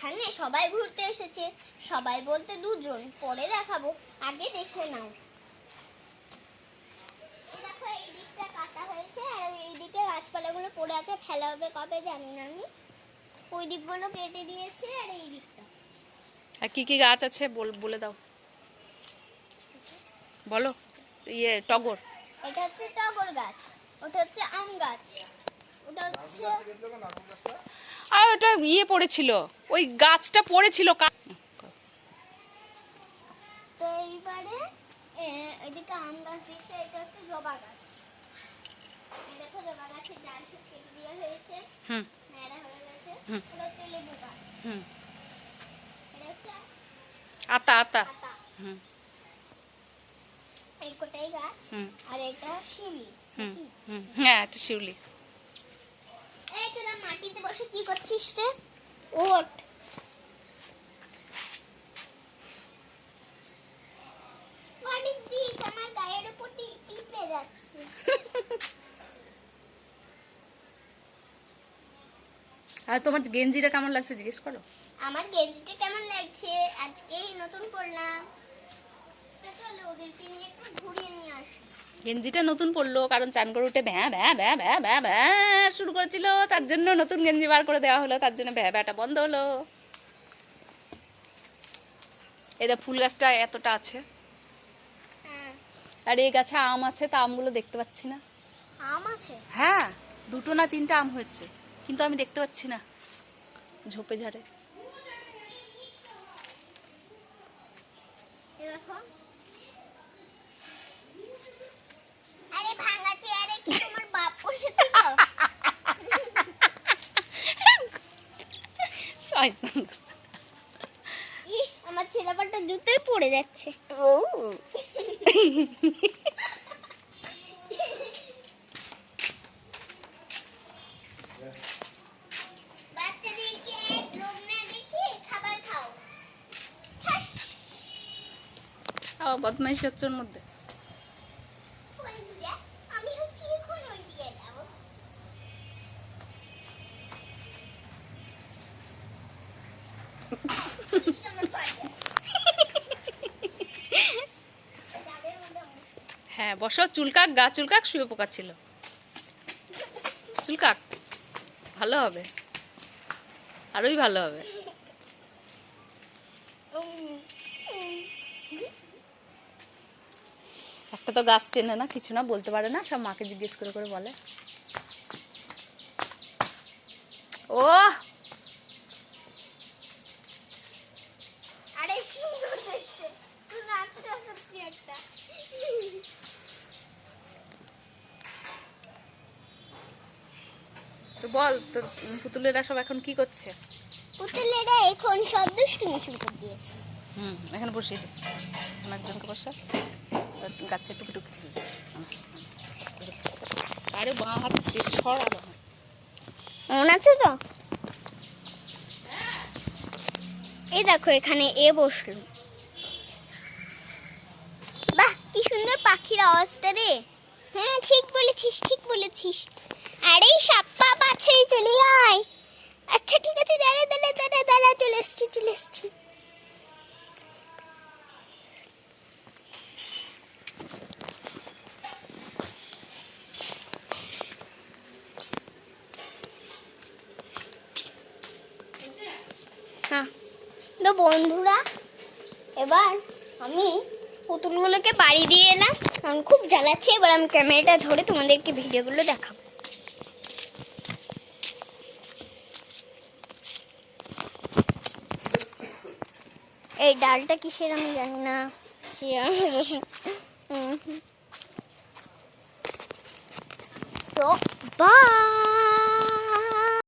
এখানে সবাই ঘুরতে এসেছে, সবাই বলতে দুজন, পরে দেখাবো, আগে দেখে নাও। দেখো এই দিকটা কাটা হয়েছে আর এই দিকে গাছপালাগুলো পড়ে আছে, ফেলা হবে কবে জানি না আমি। ওই দিকগুলো কেটে দিয়েছে আর এই দিকটা। আর কি কি গাছ আছে বলে দাও, বলো। ইয়ে টগর, এটা হচ্ছে টগর গাছ, ওটা হচ্ছে আম গাছ, ওটা হচ্ছে আর ওটা ইয়ে পড়েছিল, ওই গাছটা পড়েছিল। তো এইবারে এদিকে আম গাছ দিচ্ছে, এটা হচ্ছে জবা গাছ। এই দেখো জবা গাছের ডাল সব কেটে দেওয়া হয়েছে, ন্যাড়া হয়ে গেছে। এটা হচ্ছে লেবু গাছ, এটা হচ্ছে আতা আতা। পাতা। এই কোটাই গাছ, আর এটা শিউলি। হ্যাঁ এটা শিউলি। এই তোরা মাটিতে বসে কি করছিস রে? ওঠ। What is this? আমার গায়ের উপর টিপে যাচ্ছে। আর তোমার গেঞ্জিটা কেমন লাগছে জিজ্ঞেস করো। আমার গেঞ্জিটা কেমন লাগছে? আজকেই নতুন পরলাম। তো চলো ওদেরকে নিয়ে একটু ঘুরিয়ে নিয়ে আসি। গেঞ্জিটা নতুন পরলো কারণ চান করে উঠে ভ্যা ভ্যা ভ্যা ভ্যা ভ্যা ভ্যা শুরু করেছিল, তার জন্য নতুন গেঞ্জি বার করে দেওয়া হলো, তার জন্য ভ্যা ভ্যাটা বন্ধ হলো। এটা ফুল গাছটা এতটা আছে, আর এই গাছে আম আছে, তা আমগুলো দেখতে পাচ্ছি না। আম আছে? হ্যাঁ 2টো না 3টা আম হয়েছে, কিন্তু আমি দেখতে পাচ্ছি না ঝোপে ঝাড়ে। দেখো আরে ভাঙা চেয়ারে কি তোমার বাপ বসেছিল? ইস আমার ছেলেপাটা জুতোই পড়ে যাচ্ছে। ও বাচ্চাদেরকে রোগ না দেখিয়ে খাবার খাও। ছাস। বদমাইশি হচ্ছে ওর মধ্যে। ওই দেখ, আমি হচ্ছি এখন ওই দিকে যাবো। হ্যাঁ বসো, চুলকাক গা চুলকাক, শুয়ে পোকা ছিল, চুলকাক, ভালো হবে, আরোই ভালো হবে। একটা তো গাছ চেনে না, কিছু না বলতে পারে না, সব মাকে জিজ্ঞেস করে করে বলে। ও আরে সুন্দর দেখতে, তুই নাচটা সত্যি একটা। তো বল, তোর পুতুলেরা সব এখন কি করছে? পুতুলেরা এখন সব দুষ্টুমি শুরু করে দিয়েছে। এখানে বসিয়ে দে, একজনকে বসা, গাছে টুকি টুকি খেলবে। আরে বাঁ হাত সরা বাঁ হাত। মনে আছে তো? এই দেখো এখানে এ বসলো। বাহ কি সুন্দর পাখির আওয়াজটা রে। হ্যাঁ ঠিক বলেছিস, ঠিক বলেছিস। আরে সাপ্পা বাছাই চলে আয়। আচ্ছা ঠিক আছে, দাঁড়া দাঁড়া দাঁড়া দাঁড়া, চলে এসছি চলে এসছি। হ্যাঁ তো বন্ধুরা, এবার আমি পুতুলগুলোকে বাড়ি দিয়ে এলাম, কারণ খুব জ্বালাচ্ছে। এবার আমি ক্যামেরাটা ধরে তোমাদেরকে ভিডিওগুলো দেখাবো। এই ডালটা কিসের আমি জানি না, তো বাই।